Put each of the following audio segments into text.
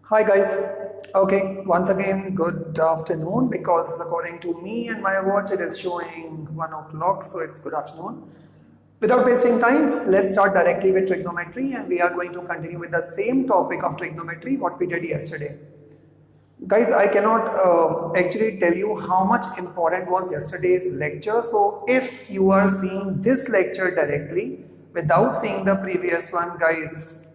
Hi guys. Okay, once again, good afternoon because according to me and my watch, it is showing 1 o'clock, so it's good afternoon. Without wasting time, let's start directly with trigonometry and we are going to continue with the same topic of trigonometry what we did yesterday. Guys, I cannot actually tell you how much important was yesterday's lecture. So if you are seeing this lecture directly without seeing the previous one, guys,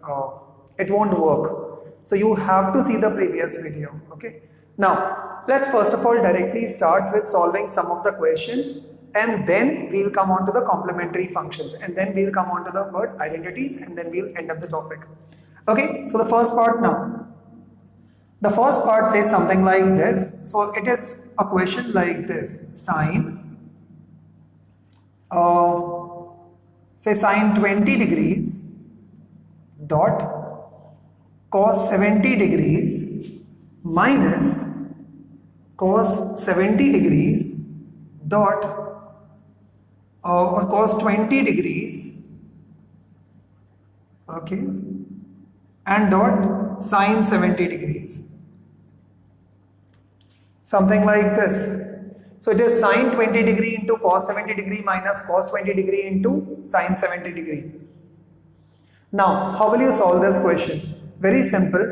it won't work. So you have to see the previous video. Okay. Now, let's first of all directly start with solving some of the questions and then we'll come on to the complementary functions and then we'll come on to the word identities and then we'll end up the topic. Okay. So the first part now. The first part says something like this. So it is a question like this. Sine 20 degrees dot cos 70 degrees minus cos 70 degrees dot or cos 20 degrees, okay, and dot sine 70 degrees. Something like this. So it is sine 20 degree into cos 70 degree minus cos 20 degree into sine 70 degree. Now, how will you solve this question? Very simple.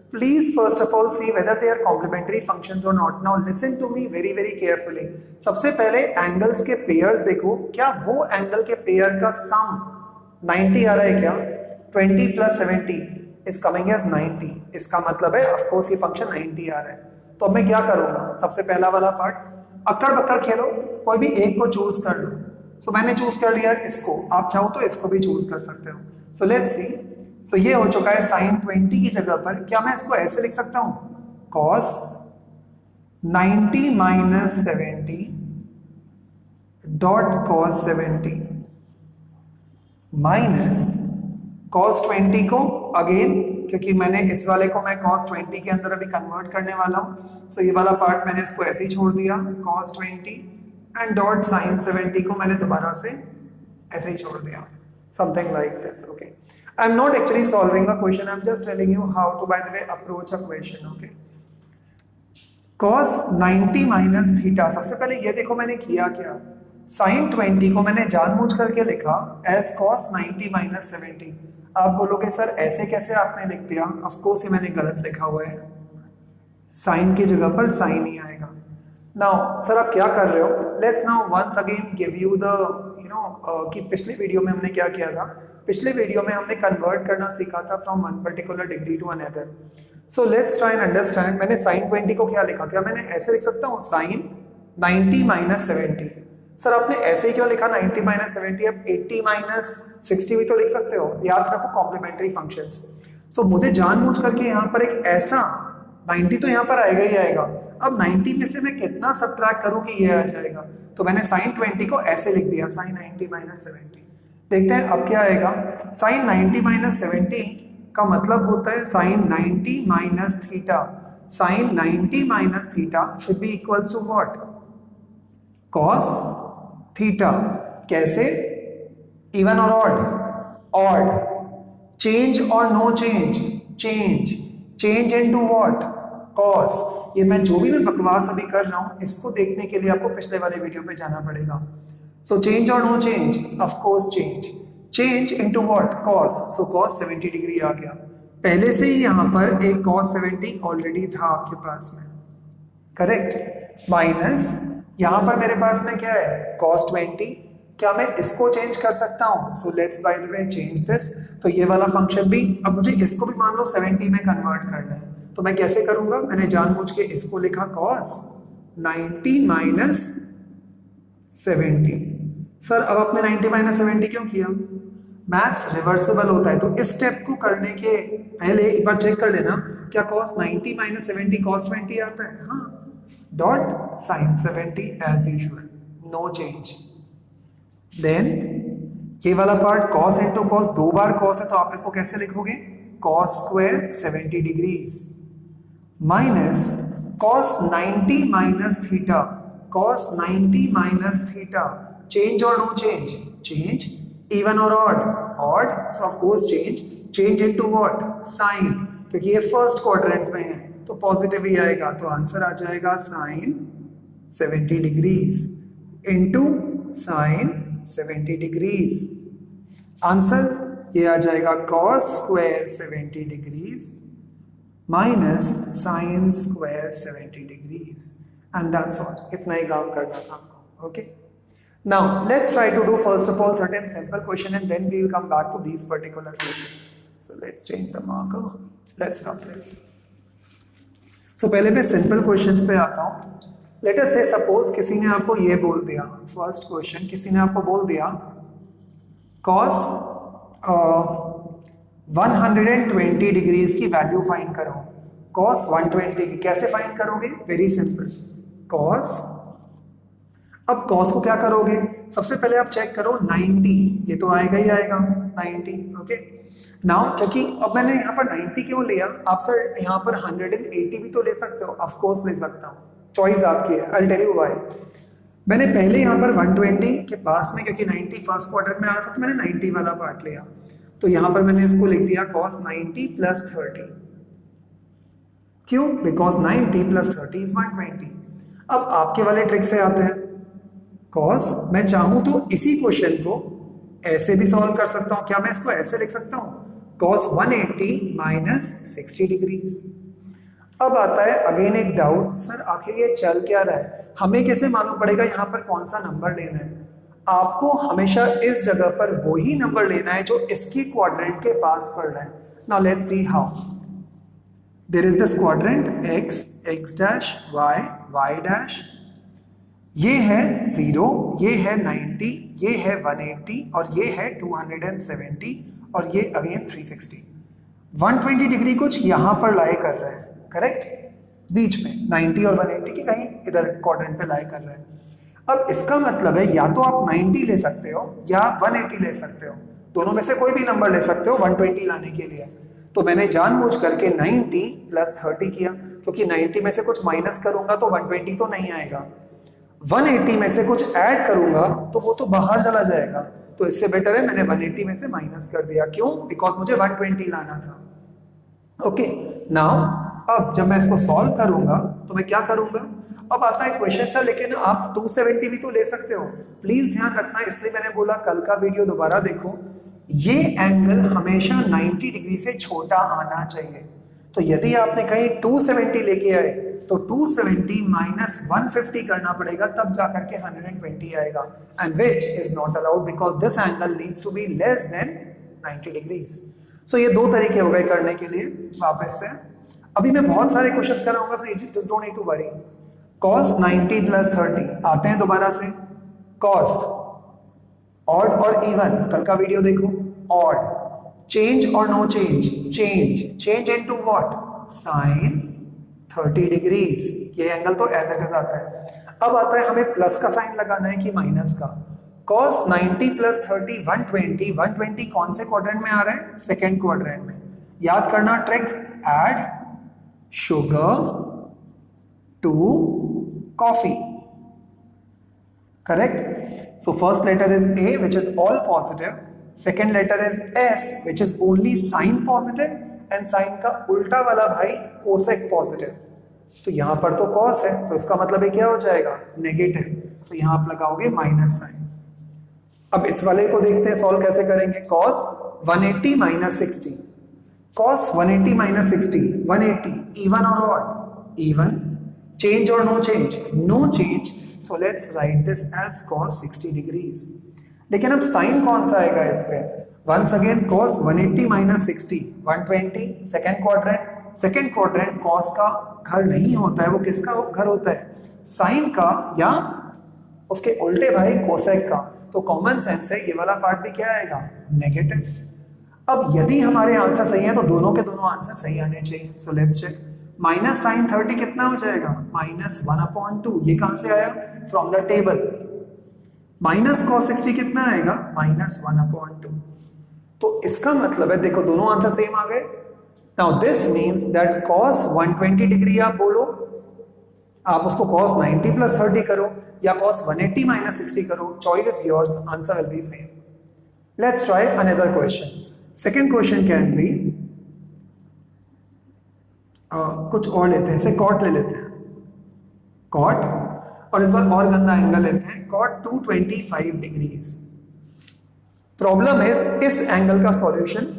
Please first of all see whether they are complementary functions or not. Now listen to me very very carefully. सबसे पहले angles के pairs देखो, क्या वो angle के pair का सम 90 आ रहा है क्या? 20 plus 70 is coming as 90. इसका मतलब है ऑफ कोर्स ये फंक्शन 90 आ रहा है. तो अब मैं क्या करूंगा? सबसे पहला वाला पार्ट, अक्कड़ बक्कड़ खेलो, कोई भी एक को चूज कर लो. सो मैंने चूज कर लिया इसको, आप चाहो तो इसको भी चूज कर सकते हो. So let's see. सो ये हो चुका है साइन 20 की जगह पर, क्या मैं इसको ऐसे लिख सकता हूं? Cos 90 minus 70 dot cos 70 minus cos 20 को अगेन, क्योंकि मैंने इस वाले को मैं cos 20 के अंदर अभी कन्वर्ट करने वाला हूँ. सो ये वाला पार्ट मैंने इसको ऐसे ही छोड़ दिया cos 20 एंड डॉट साइन 70 को मैंने दोबारा से ऐसे ही छोड़ दिया. Something like this. Okay, I am not actually solving a question, I am just telling you how to by the way approach a question. Okay, cos 90 minus theta. सबसे पहले ये देखो मैंने किया क्या, साइन 20 को मैंने जानबूझ करके लिखा एज cos 90 माइनस 70. आप बोलोगे सर ऐसे कैसे आपने लिख दिया? ऑफ कोर्स ये मैंने गलत लिखा हुआ है, साइन की जगह पर साइन ही आएगा. नाउ सर आप क्या कर रहे हो? Let's now once again give you the कि पिछले वीडियो में हमने क्या किया था. पिछले वीडियो में हमने कन्वर्ट करना सीखा था from one particular degree to another. So let's try and understand. मैंने साइन 20 को क्या लिखा? क्या मैंने ऐसे लिख सकता हूँ साइन 90 माइनस 70? सर आपने ऐसे ही क्यों लिखा 90 माइनस 70? अब 80 माइनस 60 भी तो लिख सकते हो. याद रखो कॉम्प्लीमेंट्री फंक्शंस. सो मुझे जानबूझ करके यहाँ पर एक ऐसा 90 तो यहाँ पर आएगा ही आएगा. अब 90 में से मैं कितना सब्ट्रैक्ट करूँ कि ये आ जाएगा? तो मैंने साइन 20 को ऐसे लिख दिया साइन 90 माइनस 70. देखते हैं अब क्या आएगा. साइन 90 माइनस 70 का मतलब होता है sine 90 minus theta. Sine 90 minus theta should be equals to what? Cos theta. कैसे? इवन और ऑड? ऑड. चेंज और no change? Change. Change into what? Cos. ये मैं जो भी मैं बकवास अभी कर रहा हूं, इसको देखने के लिए आपको पिछले वाले वीडियो पे जाना पड़ेगा. सो चेंज और no change? Of course change. Change into what? Cos. So cos 70 degree आ गया. पहले से ही यहां पर एक कॉस 70 ऑलरेडी था आपके पास में, करेक्ट. माइनस यहां पर मेरे पास में क्या है? cos 20. क्या मैं इसको चेंज कर सकता हूं? So let's buy the way change this. तो ये वाला फंक्शन भी, अब मुझे इसको भी मान लो 70 में कन्वर्ट करना है, तो मैं कैसे करूंगा? मैंने जानबूझ के इसको लिखा cos 90 माइनस 70. सर अब आपने 90 माइनस 70 क्यों किया? मैथ्स रिवर्सिबल होता है, तो इस स्टेप को करने के पहले एक बार चेक कर लेना, क्या cos 90 माइनस 70 cos 20 आता है? हाँ. Dot sine 70 as usual, no change. Then ये वाला पार्ट cos इंटू कॉस, दो बार cos है तो आप इसको कैसे लिखोगे? cos square 70 degrees minus cos 90 minus theta. cos 90 minus theta. Change और नो चेंज? चेंज. इवन और odd? Odd. So of course change. Change into what? Sine. क्योंकि ये फर्स्ट क्वाड्रेंट में है तो पॉजिटिव ही आएगा, तो आंसर आ जाएगा sine 70 degrees into sine 70 degrees. Answer ये आ जाएगा cos square 70 degrees minus sine square 70 degrees, and that's all. इतना ही काम करना था आपको। Okay, now let's try to do first of all certain simple question and then we will come back to these particular questions. So let's change the marker, let's replace. So पहले मैं simple questions पे आता हूँ। Let us से suppose किसी ने आपको ये बोल दिया, फर्स्ट क्वेश्चन किसी ने आपको बोल दिया cos 120 डिग्रीज की वैल्यू फाइंड करो। cos 120 की कैसे फाइंड करोगे? वेरी सिंपल, cos, अब cos को क्या करोगे? सबसे पहले आप चेक करो 90, ये तो आएगा ही आएगा 90। ओके, नाउ क्योंकि अब मैंने यहाँ पर 90 क्यों लिया? आप सर यहाँ पर 180 भी तो ले सकते हो, ऑफ कोर्स ले सकता हूँ, चॉइस आपकी है। I tell you why. मैंने पहले यहाँ पर 120 के पास में, क्योंकि 90 फर्स्ट क्वार्टर में आ रहा था तो मैंने 90 वाला पार्ट लिया, तो यहाँ पर मैंने इसको लिख दिया cos 90 प्लस 30। क्यों? Because 90 plus 30 is 120। अब आपके वाले ट्रिक से आते हैं। cos, मैं चाहूं तो इसी क्वेश्चन को ऐसे भी सॉल्व कर सकता हूं। क्या मैं इसको ऐसे लिख सकता हूं? cos 180 minus 60 degrees. अब आता है अगेन एक डाउट, सर आखिर ये चल क्या रहा है? हमें कैसे मालूम पड़ेगा यहाँ पर कौन सा नंबर लेना है? आपको हमेशा इस जगह पर वही नंबर लेना है जो इसकी क्वाड्रेंट के पास पड़ रहा है। Now let's see how. There is this quadrant x, x dash, y, y dash, ये है 0, ये है 90, ये है 180 और ये है 270 और ये अगेन 360। 120 डिग्री कुछ यहाँ पर लाई कर रहा है, करेक्ट, बीच में 90 और 180 की कहीं इधर क्वाड्रेंट पे लाई कर रहा है। अब इसका मतलब है या तो आप 90 ले सकते हो या 180 ले सकते हो, दोनों में से कोई भी नंबर ले सकते हो 120 लाने के लिए। तो मैंने जानबूझ करके 90 प्लस 30 किया, क्योंकि 90 में से कुछ माइनस करूंगा तो 120 तो नहीं आएगा, 180 में से कुछ ऐड करूंगा तो वो तो बाहर चला जाएगा। तो इससे बेटर है मैंने 180 में से माइनस कर दिया। क्यों? बिकॉज मुझे 120 लाना था। ओके, नाउ अब जब मैं इसको सॉल्व करूंगा तो मैं क्या करूंगा? अब आता है क्वेश्चन, सर लेकिन आप 270 भी तो ले सकते हो। प्लीज ध्यान रखना, इसलिए मैंने बोला कल का वीडियो दोबारा देखो। ये एंगल हमेशा 90 डिग्री से छोटा आना चाहिए। तो यदि आपने कहीं 270 लेके आए तो 270 माइनस 150 करना पड़ेगा, तब जाकर के 120 आएगा, and which is not allowed because this angle needs to be less than 90 degrees. So ये दो तरीके हो गए करने के लिए। वापस से अभी मैं बहुत सारे क्वेश्चंस कराऊंगा, so just don't need to worry. cos 90 plus 30 आते हैं दोबारा से। cos ऑड और इवन, कल का वीडियो देखो। ऑड, चेंज और no change, change, change into what? sin 30 degrees. ये एंगल तो एज इट इज आता है। अब आता है हमें प्लस का साइन लगाना है कि माइनस का। cos 90 प्लस 30 120, 120 कौन से क्वाड्रेंट में आ रहा है? सेकेंड क्वाड्रेंट में। याद करना trick, add sugar to coffee, correct? So first letter is A, which is all positive. Second letter is S, which is only sign positive, and sign का उल्टा वाला भाई cosec positive. तो यहाँ पर तो cos है, तो इसका मतलब है क्या हो जाएगा? नेगेटिव। तो यहाँ आप लगाओगे माइनस साइन। अब इस वाले को देखते हैं सॉल्व कैसे करेंगे। cos 180 minus 60, cos 180 minus 60, 180, even or odd? Even. Change or no change? No change. So let's write this as cos 60 degrees. लेकिन अब साइन कौन सा आएगा इस पे? Once again cos 180 minus 60, 120, second quadrant. Second quadrant cos का घर नहीं होता है, वो किसका घर होता है? साइन का या उसके उल्टे भाई कोसेक का। तो कॉमन सेंस है ये वाला पार्ट भी क्या आएगा? नेगेटिव। अब यदि हमारे आंसर सही है तो दोनों के दोनों आंसर सही आने चाहिए। So let's check. Minus sine 30 कितना हो जाएगा? माइनस 1/2। ये कहां से आया? From the table. Minus cos 60 कितना आएगा? माइनस 1/2। तो इसका मतलब है, देखो दोनों आंसर सेम आ गए। Now this means that cos 120 degree आप बोलो, आप उसको cos 90 प्लस 30 करो या cos 180 माइनस 60 करो, choice is yours, answer will B same. Let's try another question. Second question can be कुछ और लेते हैं, ऐसे कॉट ले लेते हैं, कॉट, और इस बार और गंदा एंगल लेते हैं, कॉट 225 डिग्रीज। प्रॉब्लम है इस एंगल का सॉल्यूशन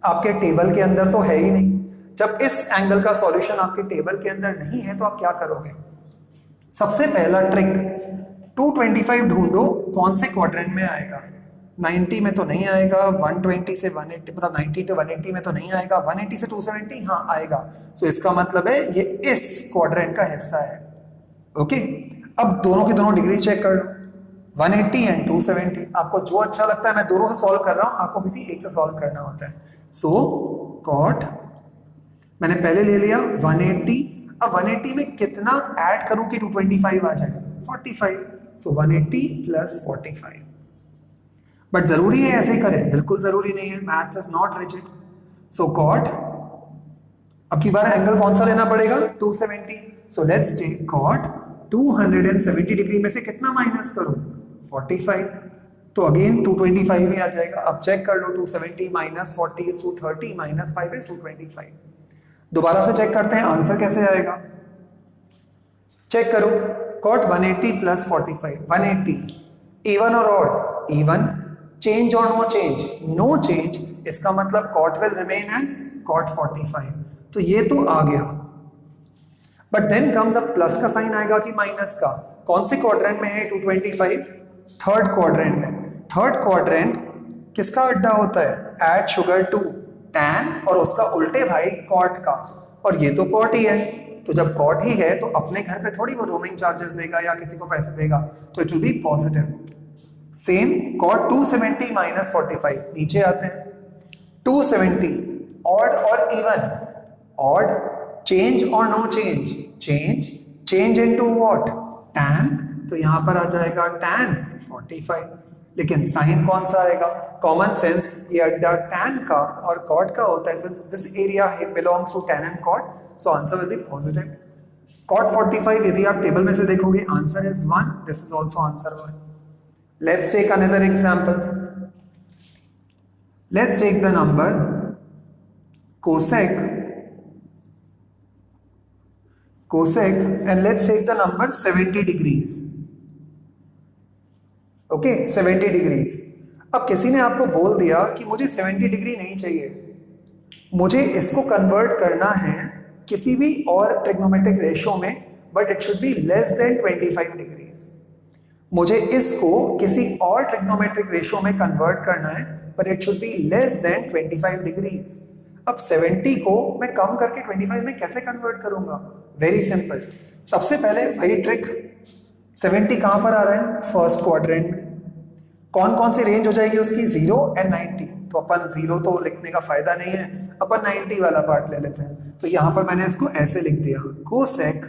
आपके टेबल के अंदर तो है ही नहीं। जब इस एंगल का सॉल्यूशन आपके टेबल के अंदर नहीं है तो आप क्या करोगे? सबसे पहला ट्रिक, 225 ढूंढो कौन से क्वाड्रेंट में आएगा। 90 में तो नहीं आएगा, 120 से 180, मतलब 90 to 180 में तो नहीं आएगा, 180 से 270 हाँ आएगा। सो इसका मतलब है ये इस क्वाड्रेंट का हिस्सा है। ओके, अब दोनों की दोनों डिग्री चेक कर लो, 180 एंड 270। आपको जो अच्छा लगता है, मैं दोनों से सॉल्व कर रहा हूं, आपको किसी एक से सॉल्व करना होता है। सो कॉट मैंने पहले ले लिया 180, अब 180 में कितना ऐड करूं कि 225 आ जाए? 45। सो 180 प्लस 45। बट जरूरी है ऐसे ही करें? बिल्कुल जरूरी नहीं है, maths is not rigid. So cot, अब की बार एंगल कौन सा लेना पड़ेगा? 270। So let's take cot 270 degree में से कितना माइनस करूं? 45। तो अगेन 225 ही आ जाएगा। अब चेक कर लो, 270 माइनस 40 इज 230 माइनस 5 इज 225। दोबारा से चेक करते हैं आंसर कैसे आएगा। चेक करो, कॉट 180 प्लस 45, 180 इवन और ऑड? इवन। चेंज और नो चेंज? No change. इसका मतलब cot will remain as cot 45। तो ये तो आ गया, but then comes a plus का साइन आएगा कि माइनस का? कौन से क्वाड्रेंट में है 225? थर्ड क्वाड्रेंट में। थर्ड क्वाड्रेंट किसका अड्डा होता है? ऐड शुगर टू टैन, और उसका उल्टे भाई कॉट का, और ये तो कॉट ही है। तो जब कॉट ही है तो अपने घर पे थोड़ी वो रोमिंग चार्जेस देगा या किसी को पैसे देगा, तो it will be positive. Same cot 270 minus 45, नीचे आते हैं 270 ऑड और इवन? ऑड। चेंज और no change? Change. Change into what? Tan. तो यहां पर आ जाएगा टैन 45। लेकिन साइन कौन सा आएगा? कॉमन सेंस, ये अड्डा टैन का और कॉट का होता है, since this area belongs to tan and cot, so answer will be positive. Cot 45 यदि आप टेबल में से देखोगे answer is 1, this is also answer 1। Let's take another example. Let's take the number cosec and let's take the number 70 degrees. Okay, 70 degrees. अब किसी ने आपको बोल दिया कि मुझे 70 डिग्री नहीं चाहिए, मुझे इसको कन्वर्ट करना है किसी भी और ट्रिग्नोमेट्रिक रेशियो में, but it should be less then 25 degrees. मुझे इसको किसी और ट्रिग्नोमेट्रिक रेशियो में कन्वर्ट करना है, but it should be less then 25 degrees. अब 70 को मैं कम करके 25 में कैसे कन्वर्ट करूंगा? Very simple. सबसे पहले वही ट्रिक, 70 कहां पर आ रहा है? फर्स्ट क्वाड्रेंट में। कौन कौन सी रेंज हो जाएगी उसकी? 0 एंड 90। तो अपन 0 तो लिखने का फायदा नहीं है, अपन 90 वाला पार्ट ले लेते हैं। तो यहां पर मैंने इसको ऐसे लिख दिया, कोसेक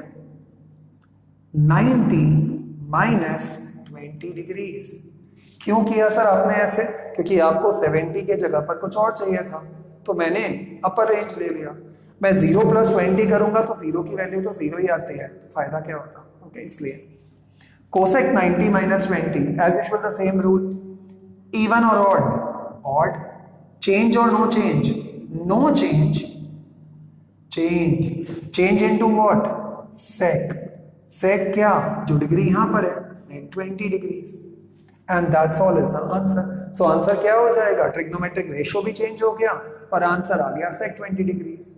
90 माइनस 20 डिग्रीज। क्यों किया सर आपने ऐसे? क्योंकि आपको 70 के जगह पर कुछ और चाहिए था, तो मैंने अपर रेंज ले लिया। मैं 0 प्लस 20 करूंगा तो 0 की वैल्यू तो 0 ही आती है, तो फायदा क्या होता? ओके, इसलिए cosec 90 minus 20 as usual the same rule, even और ऑड? ऑड। चेंज और no change? No change. Change. Change into what? Sec. Sec क्या? जो डिग्री यहां पर है, sec 20 degrees, and that's all is the answer. So answer क्या हो जाएगा? ट्रिग्नोमेट्रिक रेशियो भी चेंज हो गया और आंसर आ गया सेक 20 डिग्रीज।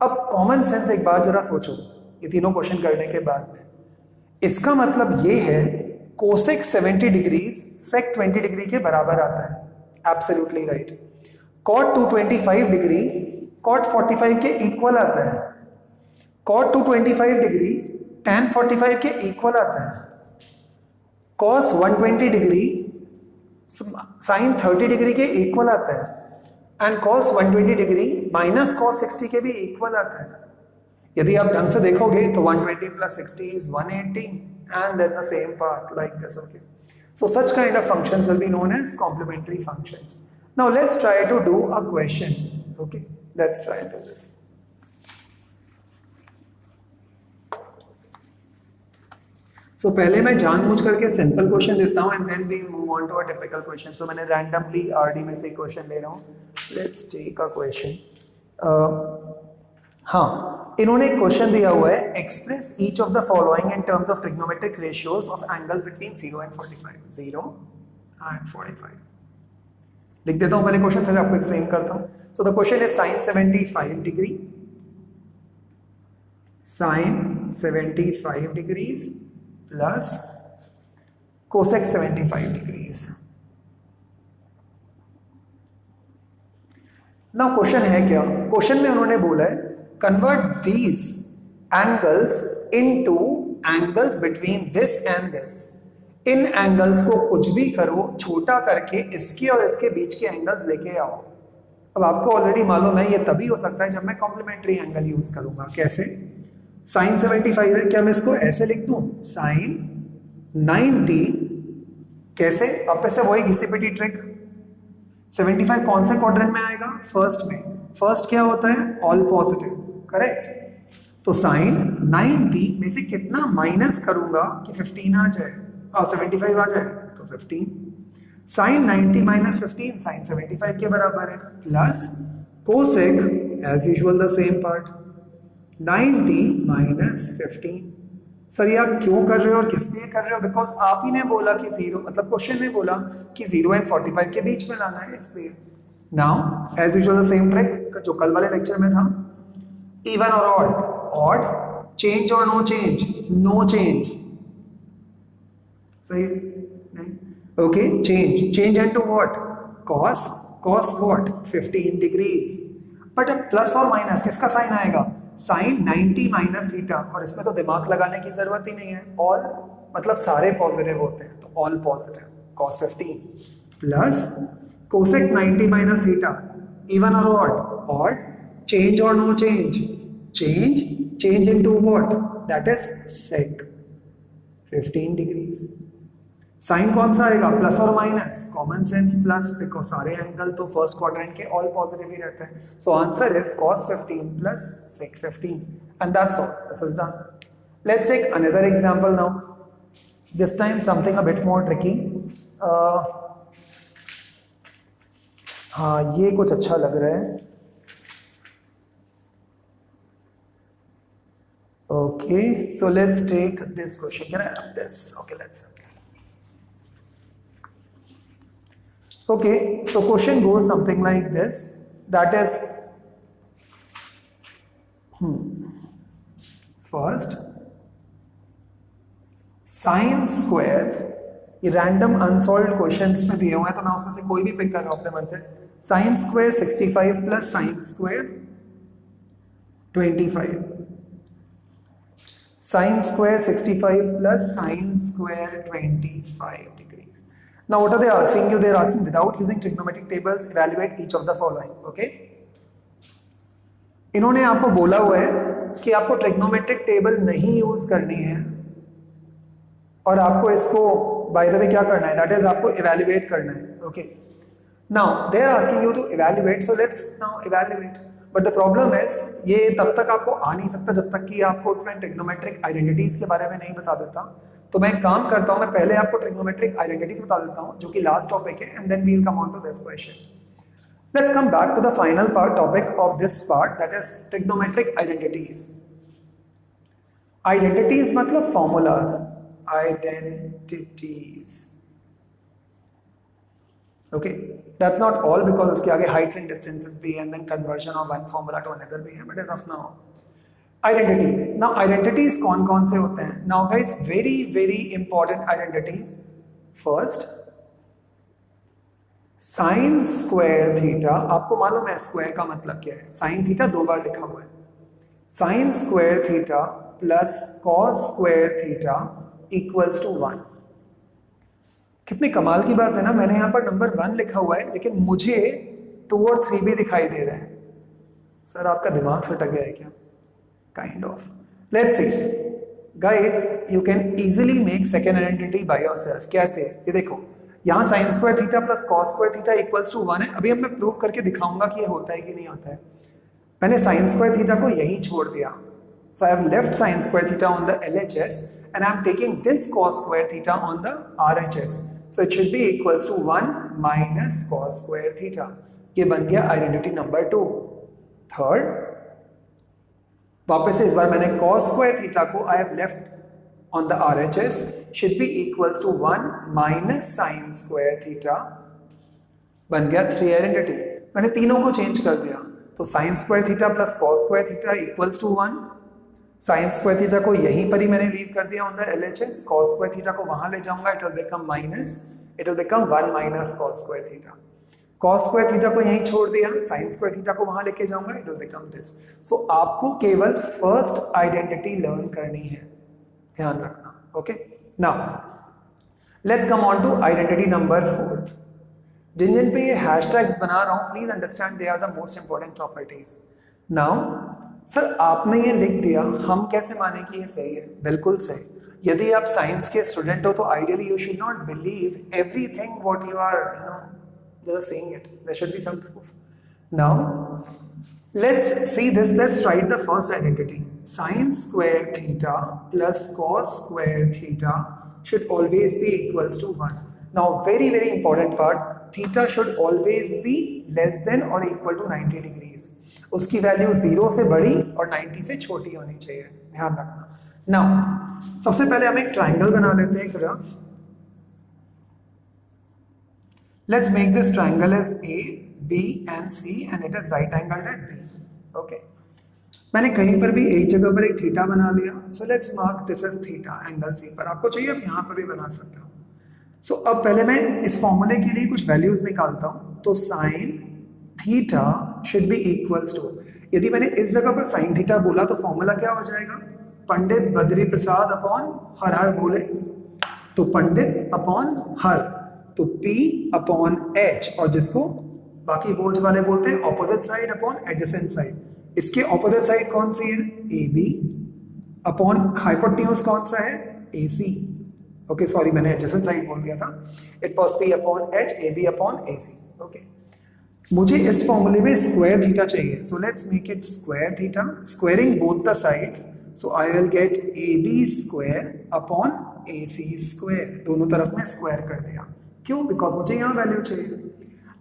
अब कॉमन सेंस एक बात जरा सोचो, ये तीनों क्वेश्चन करने के बाद में, इसका मतलब ये है कोसेक 70 डिग्रीज सेक 20 डिग्री के बराबर आता है। Absolutely right. Cot 225 degree cot 45 के इक्वल आता है। कॉट 225 डिग्री tan 45 के इक्वल आता है। कॉस 120 डिग्री साइन 30 डिग्री के इक्वल आता है, and cos 120 degree minus cos 60 के भी इक्वल आता है। यदि आप ढंग से देखोगे तो 120 plus 60 is 180 and then the same part like this. Okay, so such kind of functions will be known as complementary functions. Now let's try to do a question. Okay, let's try and do this. So पहले मैं जानबूझ करके simple question देता हूँ and then we move on to a typical question. So मैंने randomly RD में से question ले रहा हूँ. Let's take a question. हाँ, इन्होंने एक क्वेश्चन दिया हुआ है, express each of the following in terms of trigonometric ratios of angles between 0 and 45. 0 and 45 लिख देता हूं पहले क्वेश्चन, फिर आपको एक्सप्लेन करता हूं. So the question is sine 75 degree, sine 75 degrees plus cosec 75 degrees. Now question है क्या? क्वेश्चन में उन्होंने बोला है convert these angles into angles between this and this. In angles को कुछ भी करो, छोटा करके इसके और इसके बीच के एंगल्स लेके आओ. अब आपको ऑलरेडी मालूम है ये तभी हो सकता है जब मैं कॉम्प्लीमेंट्री एंगल यूज करूंगा. कैसे? साइन 75 है, क्या मैं इसको ऐसे लिख दूं? साइन 90. कैसे? अब से वही घिसी पिटी ट्रिक. 75 कौन से क्वाड्रेंट में आएगा? फर्स्ट में. फर्स्ट क्या होता है? All positive. करेक्ट. तो साइन 90 में से कितना माइनस करूंगा कि 15 आ जाए और 75 आ जाए? तो 15. साइन 90 माइनस 15 साइन 75 के बराबर है. Plus cosec as usual the same part, 90 minus 15. Sir ये आप क्यों कर रहे हो और किस लिए कर रहे हो? बिकॉज आप ही ने बोला कि 0, मतलब क्वेश्चन ने बोला कि 0 एंड 45 के बीच में लाना है, इसलिए. Now as usual the same trick जो कल वाले लेक्चर में था. इवन और ऑड? ऑड. चेंज और नो चेंज? No change. सही नहीं? Okay. Change and to what? Cos. Cos what? 15 degrees. But अब प्लस और माइनस किसका साइन आएगा? Sine 90 minus theta. और इसमें तो दिमाग लगाने की जरूरत ही नहीं है. ऑल मतलब सारे पॉजिटिव होते हैं, तो all positive. Cos 15 plus cosec 90 minus theta. Even और ऑड? ऑड. चेंज और no change? Change into what? That is sec 15 degrees. Sign कौन सा आएगा? प्लस और minus? Common sense plus, because सारे एंगल तो फर्स्ट क्वाड्रेंट के ऑल पॉजिटिव ही रहते हैं. So answer is cos 15 plus sec 15 and that's all. This is done. Let's take another example now. This time something a bit more tricky. हाँ, ये कुछ अच्छा लग रहा है. Okay, so let's take this question. Can I have this? Okay, let's have this. Okay, so question goes something like this. That is, first, sin square. ये random unsolved questions में दिए हुए हैं, तो मैं उसमें से कोई भी पिक कर रहा हूं अपने मन से. sin square 65 plus sin square 25. sin square 65 plus sin square 25 degrees. Now what are they asking you? They are asking without using trigonometric tables evaluate each of the following. Okay, इन्होंने आपको बोला हुआ है कि आपको ट्रिग्नोमेट्रिक टेबल नहीं use करनी है और आपको इसको बाय द वे क्या करना है? दैट इज आपको इवैल्यूएट करना है. Okay, now they are asking you to evaluate, so let's now evaluate. But the problem is ये तब तक आपको आ नहीं सकता जब तक कि आपको ट्रिग्नोमेट्रिक आइडेंटिटीज के बारे में नहीं बता देता. तो मैं काम करता हूं, मैं पहले आपको ट्रिग्नोमेट्रिक आइडेंटिटीज बता देता हूं जो कि लास्ट टॉपिक है, and then we will come on to this question. Let's come back to the final part topic of this part, that is trigonometric identities. Identities मतलब formulas. Identities. Okay, that's not all because इसके आगे heights and distances भी and then conversion of one formula to another भी है, but as of now identities. Now identities कौन कौन से होते हैं? Now guys, very important identities. First, sin square theta. आपको मालूम है square का मतलब क्या है? sin theta 2 बार लिखा हुआ है. sin square theta plus cos square theta equals to 1. कितनी कमाल की बात है ना, मैंने यहां पर नंबर 1 लिखा हुआ है लेकिन मुझे 2 और 3 भी दिखाई दे रहे हैं. सर आपका दिमाग सटक गया है क्या? Kind of. Let's see guys, you can easily make second identity by yourself. कैसे? ये देखो, यहां sin square theta plus cos square theta equals to 1 है. अभी अब मैं प्रूव करके दिखाऊंगा कि ये होता है कि नहीं होता है. मैंने sin स्क्वायर थीटा को यहीं छोड़ दिया. So I have left sin square theta on the LHS and I am taking this cos square theta on the RHS. So it should be equals to 1 minus cos square theta. ये बन गया identity number 2. Third, वापस से इस बार मैंने cos square theta को I have left on the RHS should be equals to 1 minus sine square theta, बन गया 3 आइडेंटिटी। मैंने तीनों को चेंज कर दिया, तो sine square theta plus cos square theta equals to 1। Sine square theta को यहीं पर ही मैंने लीव कर दिया on the LHS, cos square theta को वहां ले जाऊंगा, it will become minus, it will become 1 minus cos square theta. Cos square theta को यहीं छोड़ दिया, साइन स्क्वायर थीटा को वहां लेके जाऊंगा, it will become this. So आपको केवल फर्स्ट आइडेंटिटी लर्न करनी है, ध्यान रखना। Okay, now let's come on to identity number 4। जिन जिन पे ये हैशटैग्स बना रहा हूं, please understand they are the most important properties. Now sir आपने ये लिख दिया, हम कैसे माने कि ये सही है? बिल्कुल सही। यदि आप साइंस के स्टूडेंट हो तो ideally you should not believe everything what you are just saying it. There should be some proof. Now let's see this. Let's write the first identity. Sin square theta plus cos square theta should always be equals to 1. Now very important part, theta should always be less than or equal to 90 degrees. उसकी value 0 से बड़ी और 90 से छोटी होनी चाहिए, ध्यान रखना। Now सबसे पहले हम एक ट्राइंगल बना लेते हैं, एक rough. Let's make this triangle as A, B and C and it is right angled at B. Okay. मैंने कहीं पर भी एक जगह पर एक थीटा बना लिया, so let's mark this as theta, angle C पर। आपको चाहिए आप यहाँ पर भी बना सकते हो। So अब पहले मैं इस फॉर्मूले के लिए कुछ वैल्यूज निकालता हूँ, तो sin theta should be equals to, यदि मैंने इस जगह पर sin थीटा बोला तो फॉर्मूला क्या हो जाएगा? पंडित बद्री प्रसाद अपॉन हर हर बोले, तो पंडित अपॉन हर, तो P अपॉन H, और जिसको बाकी बोर्ड्स वाले बोलते हैं opposite side upon adjacent side. इसके ऑपोजिट साइड कौन सी है? AB अपॉन हाइपोटेन्यूज कौन सा है? AC। ओके सॉरी, मैंने एडजेसेंट साइड बोल दिया था। It was P upon H, AB upon AC। Okay, मुझे इस फॉर्मूले में स्क्वायर थीटा चाहिए, so let's make it square theta, squaring both the sides, so I will get AB square upon AC square, दोनों तरफ में स्क्वायर कर दिया। क्यों? बिकॉज मुझे यहां वैल्यू चाहिए।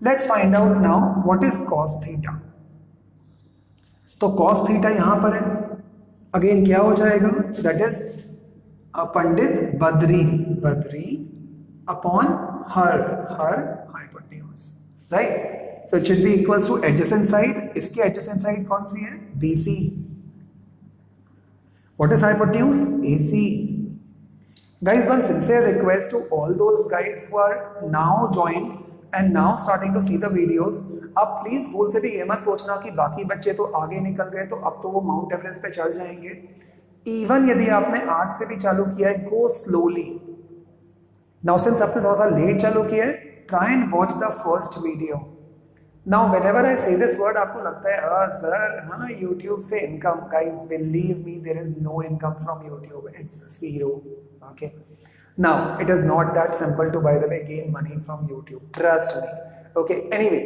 Let's find out now what is cos theta. तो cos थीटा यहां पर है, अगेन क्या हो जाएगा? That is Pandit Badri upon her hypotenuse, right? So it should be equals two adjacent side. इसकी एडजेसेंट साइड कौन सी है? BC। What is hypotenuse? AC। Guys, one sincere request to all those guys who are now joined and now starting to see the videos, आप please भूल से भी ये मत सोचना कि बाकी बच्चे तो आगे निकल गए तो अब तो वो माउंट एवरेस्ट पे चढ़ जाएंगे। इवन यदि आपने आज से भी चालू किया है, गो स्लोली। नाउ सिंस आपने थोड़ा सा लेट चालू किया है, try and watch the first video. Now whenever I से दिस वर्ड आपको लगता है सर हाँ यूट्यूब से income, guys believe me there is no income from YouTube, it's zero. Okay, now it is not that simple to, by the way, gain money from YouTube, trust me. Okay, anyway,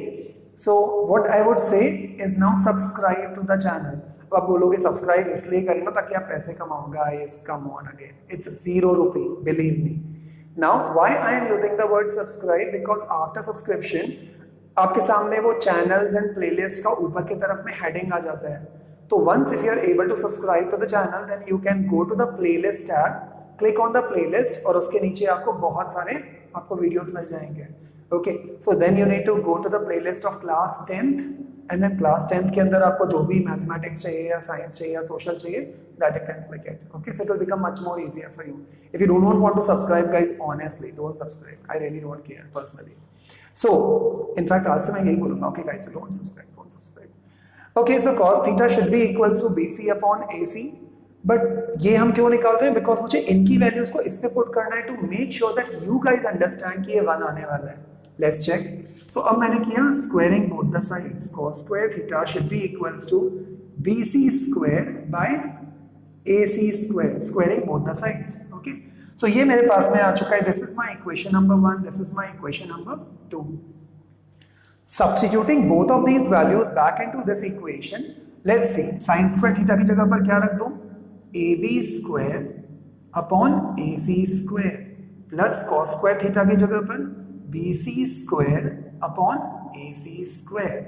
so what I would say is now subscribe to the channel. अब आप बोलोगे subscribe इसलिए करना ताकि आप पैसे कमाओ, guys come on again, it's 0 rupee, believe me. Now why I am using the word subscribe? Because after subscription आपके सामने वो channels and playlist का ऊपर की तरफ में heading आ जाता है, तो once if you are able to subscribe to the channel then you can go to the playlist tab, click on the playlist और उसके नीचे आपको बहुत सारे आपको वीडियोस मिल जाएंगे। Okay, so then you need to go to the playlist of class 10th and then class 10th के अंदर आपको जो भी मैथमेटिक्स चाहिए या साइंस चाहिए या सोशल चाहिए, that you can click it. Okay, so it will become much more easier for you. If you do not want to subscribe guys, honestly don't subscribe, I really don't care personally. So in fact आज से मैं यही बोलूंगा, okay guys, don't subscribe. Okay, so cos थीटा should be equals to BC upon AC। But ये हम क्यों निकाल रहे हैं? बिकॉज मुझे इनकी वैल्यूज को इस पे पुट करना है to make sure that you guys understand कि ये 1 आने वाला है। Let's check. सो अब मैंने किया squaring both the sides, cos square theta should be equals to BC square by AC square, squaring both the sides. Okay, so ये मेरे पास में आ चुका है। This is my equation number 1, this is my equation number 2। Substituting both of these values back into this equation, let's see, sin square theta की जगह पर क्या रख दूं? AB square upon AC square plus cos square theta की जगह पर BC square upon AC square.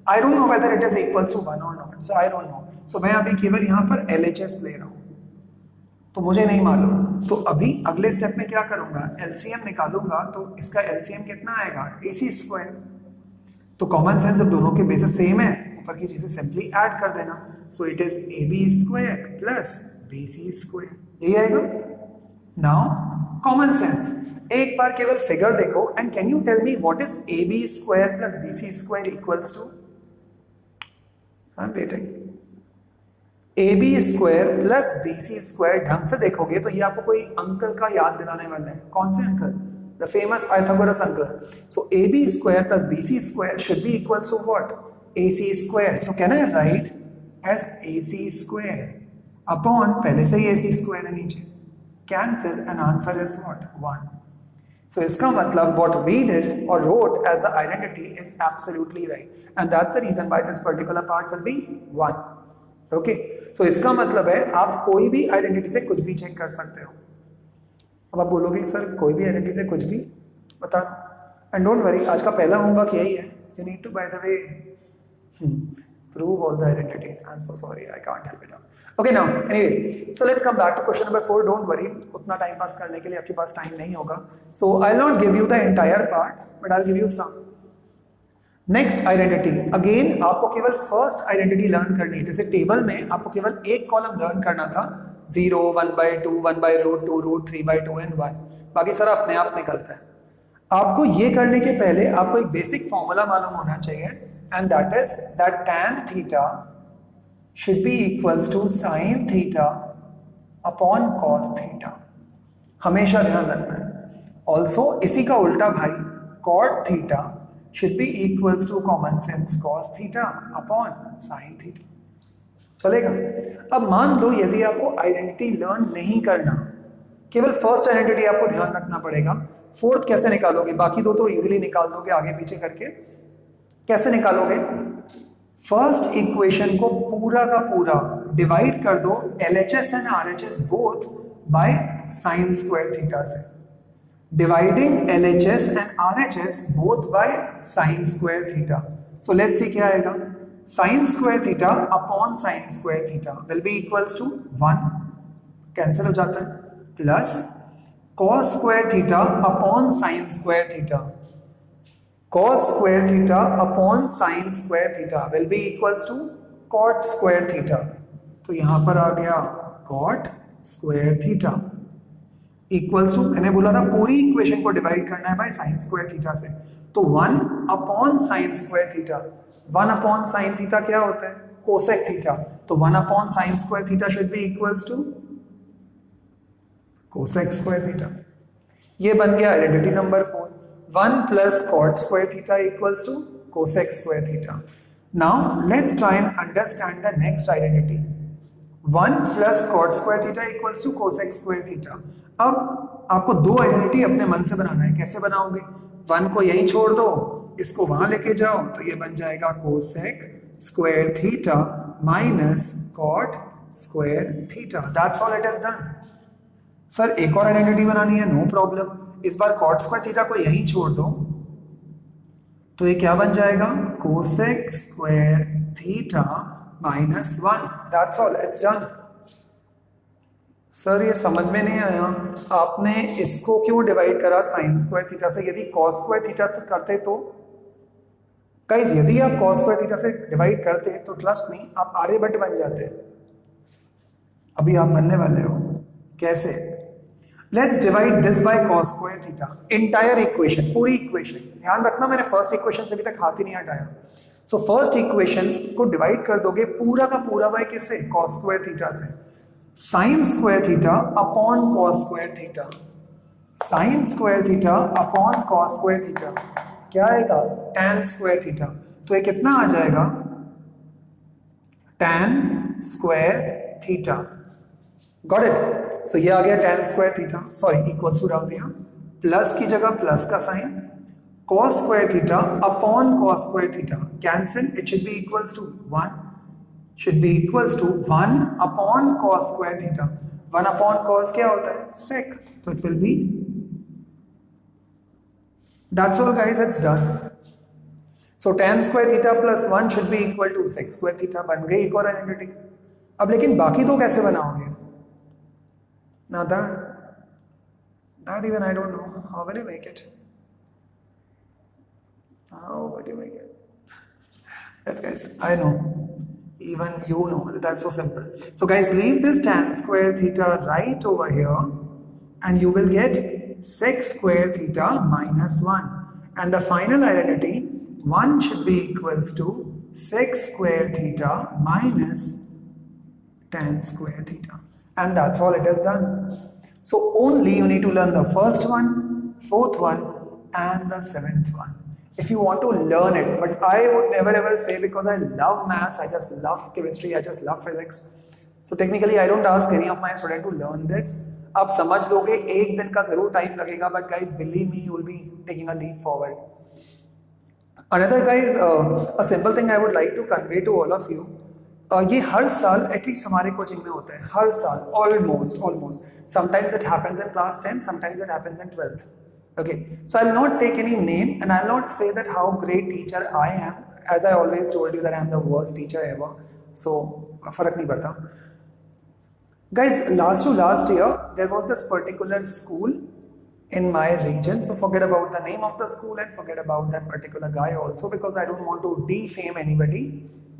I don't know whether it is equal to 1 और not, so I don't know. So मैं अभी केवल यहाँ पर LHS ले रहा हूँ, तो मुझे नहीं मालूम। तो अभी अगले स्टेप में क्या करूंगा, LCM निकालूंगा। तो इसका LCM कितना आएगा, AC स्क्वायर। तो कॉमन सेंस अब दोनों के बेसिस सेम है, ऊपर की चीजें सिंपली ऐड कर देना। So it is AB square plus BC square, यही आएगा। नाउ कॉमन सेंस, एक बार केवल फिगर देखो and can you tell me what is AB square plus BC square equals to. बेटे AB square plus BC square ढंग से देखोगे तो ये आपको कोई अंकल का याद दिलाने वाला है। कौन से uncle, the famous Pythagoras uncle. So AB square plus BC square should be equals to what, AC square. So can I write as AC square upon, पहले से ही AC स्क्वायर है नीचे, cancel and answer is what, 1। So इसका मतलब what we did or wrote as the identity is absolutely right, and that's the reason why this particular part will be 1. Okay, so इसका मतलब है आप कोई भी आइडेंटिटी से कुछ भी चेक कर सकते हो। अब आप बोलोगे सर कोई भी आइडेंटिटी से कुछ भी बता, एंड डोंट वरी, आज का पहला होमवर्क यही है। You need to, by the way, prove all the identities. I'm so sorry, I can't help it out. Okay, now anyway, so let's come back to question number 4. Don't worry, उतना time pass करने के लिए आपके पास time नहीं होगा। So I'll not give you the entire part, but I'll give you some. Next identity, again आपको केवल first identity learn करनी है। जैसे टेबल में आपको केवल एक कॉलम लर्न करना था, 0, 1/2, 1/√2, √3/2 एंड 1, बाकी सारा अपने आप निकलता है। आपको ये करने के पहले आपको एक बेसिक फॉर्मूला मालूम होना चाहिए, and that is that tan theta should be equals to sin theta upon cos theta. हमेशा ध्यान रखना है। ऑल्सो इसी का उल्टा भाई, cot theta should be equals to common sense cos theta upon sin theta। चलेगा। अब मान लो यदि आपको आइडेंटिटी लर्न नहीं करना, केवल फर्स्ट आइडेंटिटी आपको ध्यान रखना पड़ेगा। फोर्थ कैसे निकालोगे, बाकी दो तो इजीली निकाल दोगे आगे पीछे करके। कैसे निकालोगे, फर्स्ट इक्वेशन को पूरा का पूरा डिवाइड कर दो LHS and RHS both by sine square theta से। Dividing LHS and RHS both by sin square theta. So let's see क्या आएगा, sin square theta upon sin square theta will be equals to 1, cancel हो जाता है, plus cos square theta upon sin square theta, cos square theta upon sin square theta will be equals to cot square theta। तो यहां पर आ गया cot square theta equals to, मैंने बोला था पूरी इक्वेशन को डिवाइड करना है बाय साइन स्क्वायर थीटा से, तो 1 upon sine square theta. 1 upon sine theta क्या होता है, कोसेक थीटा। तो 1 upon sine square theta should be equals to cosec square theta. ये बन गया identity number 4। 1 plus cot square theta equals to cosec square theta. Now let's try and understand the next identity, 1 plus cot square theta equals to cosec square theta. अब आपको दो identity अपने मन से बनाना है। कैसे बनाओगे, 1 को यहीं छोड़ दो, इसको वहां लेके जाओ, तो ये बन जाएगा cosec square theta minus cot square theta. That's all it is done. Sir एक और आइडेंटिटी बनानी है, नो प्रॉब्लम। इस बार कॉट स्क्वायर थीटा को यहीं छोड़ दो, तो ये क्या बन जाएगा, cosec square theta minus 1। That's all, it's done. Sir ये समझ में नहीं आया, आपने इसको क्यों डिवाइड करा साइन स्क्वायर थीटा से, यदि कॉस स्क्वायर थीटा करते तो। गाइस यदि आप कॉस स्क्वायर थीटा से डिवाइड करते तो ट्रस्ट मी आप आर्यभट्ट बन जाते। अभी आप बनने वाले हो। कैसे, let's divide this by cos square theta, entire equation, पूरी इक्वेशन। ध्यान रखना मैंने फर्स्ट इक्वेशन से अभी तक हाथ ही नहीं हटाया। सो फर्स्ट इक्वेशन को डिवाइड कर दोगे पूरा का पूरा बाय किससे, कॉस स्क्वायर थीटा से। Sign square theta upon cos square theta, sign square theta upon cos square theta क्या आएगा, tan स्क्वायर थीटा। तो ये कितना आ जाएगा, tan square theta. Got it. So ये आ गया tan square theta, sorry equals to डाल दिया, प्लस की जगह प्लस का sign, cos square theta upon cos square theta cancel, it should be equals to 1, should be equals to 1 upon cos square theta। 1 upon cos क्या होता है, sec, तो it will be, that's all guys, it's done। So tan square theta plus 1 should be equal to sec square theta, बन गई एक और identity. अब लेकिन बाकी दो कैसे बनाओगे? ना that even I don't know. How will you make it? How will you make it? That guys, I know. Even you know. That's so simple. So guys, leave this tan square theta right over here and you will get sec square theta minus 1. And the final identity, 1 should be equals to sec square theta minus tan square theta. And that's all it is done. So only you need to learn the first one, fourth one, and the seventh one. If you want to learn it, but I would never ever say, because I love maths, I just love chemistry, I just love physics. So technically I don't ask any of my students to learn this. आप समझ लोगे, एक दिन का जरूर time लगेगा, but guys believe me, you will be taking a leap forward. Another guys, a simple thing I would like to convey to all of you. ये हर साल एटलीस्ट हमारे कोचिंग में होता है, हर साल almost sometimes it happens in class 10, sometimes it happens in 12th. Okay, so I'll not take any name and I'll not say that how great teacher I am, as I always told you that I am the worst teacher ever, so फर्क नहीं पड़ता. Guys, last year there was this particular school in my region, so forget about the name of the school and forget about that particular guy also, because I don't want to defame anybody,